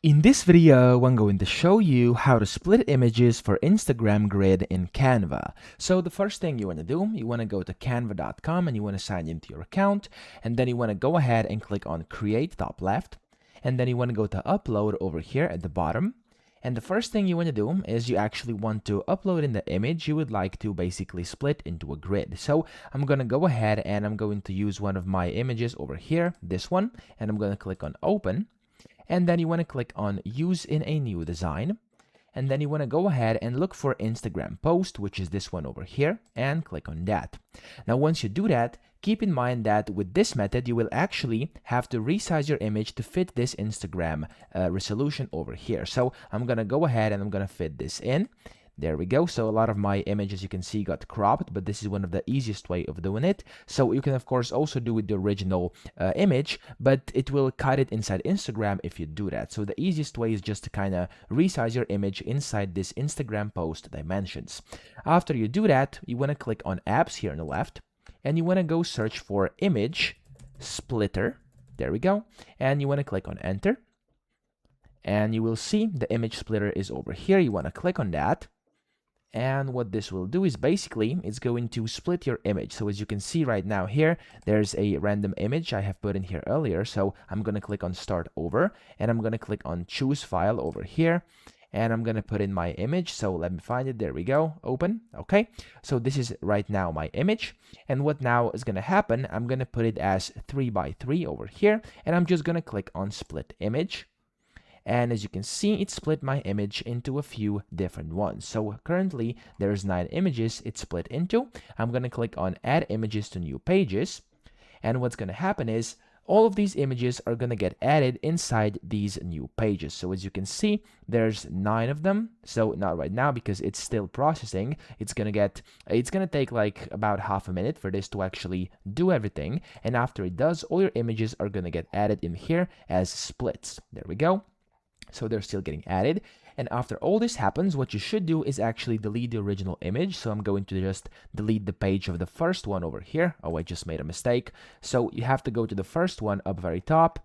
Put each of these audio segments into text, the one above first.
In this video, I'm going to show you how to split images for Instagram grid in Canva. So the first thing you want to do, you want to go to canva.com and you want to sign into your account, and then you want to go ahead and click on create top left, and then you want to go to upload over here at the bottom. And the first thing you want to do is you actually want to upload in the image you would like to basically split into a grid. So I'm going to go ahead and I'm going to use one of my images over here, this one, and I'm going to click on open. And then you want to click on use in a new design, and then you want to go ahead and look for Instagram post, which is this one over here, and click on that. Now once you do that, keep in mind that with this method you will actually have to resize your image to fit this Instagram resolution over here. So I'm gonna go ahead and I'm gonna fit this in. There we go. So a lot of my images you can see got cropped, but this is one of the easiest way of doing it. So you can of course also do with the original image, but it will cut it inside Instagram if you do that. So the easiest way is just to kind of resize your image inside this Instagram post dimensions. After you do that, you want to click on apps here on the left, and you want to go search for image splitter. There we go. And you want to click on enter. And you will see the image splitter is over here. You want to click on that. And what this will do is basically it's going to split your image. So as you can see right now here, there's a random image I have put in here earlier. So I'm going to click on start over, and I'm going to click on choose file over here, and I'm going to put in my image. So let me find it. There we go. Open. Okay. So this is right now my image. And what now is going to happen, I'm going to put it as 3x3 over here, and I'm just going to click on split image. And as you can see, it split my image into a few different ones. So currently there's 9 images it's split into. I'm going to click on add images to new pages. And what's going to happen is all of these images are going to get added inside these new pages. So as you can see, there's 9 of them. So not right now because it's still processing. It's going to take like about half a minute for this to actually do everything. And after it does, all your images are going to get added in here as splits. There we go. So they're still getting added. And after all this happens, what you should do is actually delete the original image. So I'm going to just delete the page of the first one over here. Oh, I just made a mistake. So you have to go to the first one up very top,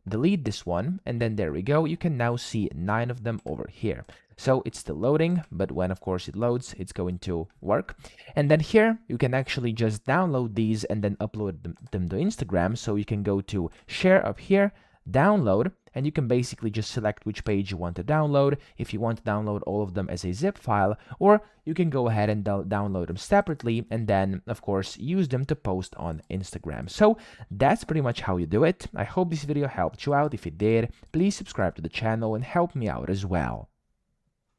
delete this one, and then there we go. You can now see 9 of them over here. So it's still loading, but when of course it loads, it's going to work. And then here you can actually just download these and then upload them to Instagram. So you can go to share up here, download, and you can basically just select which page you want to download, if you want to download all of them as a zip file, or you can go ahead and download them separately and then of course use them to post on Instagram. So that's pretty much how you do it. I hope this video helped you out. If it did, please subscribe to the channel and help me out as well.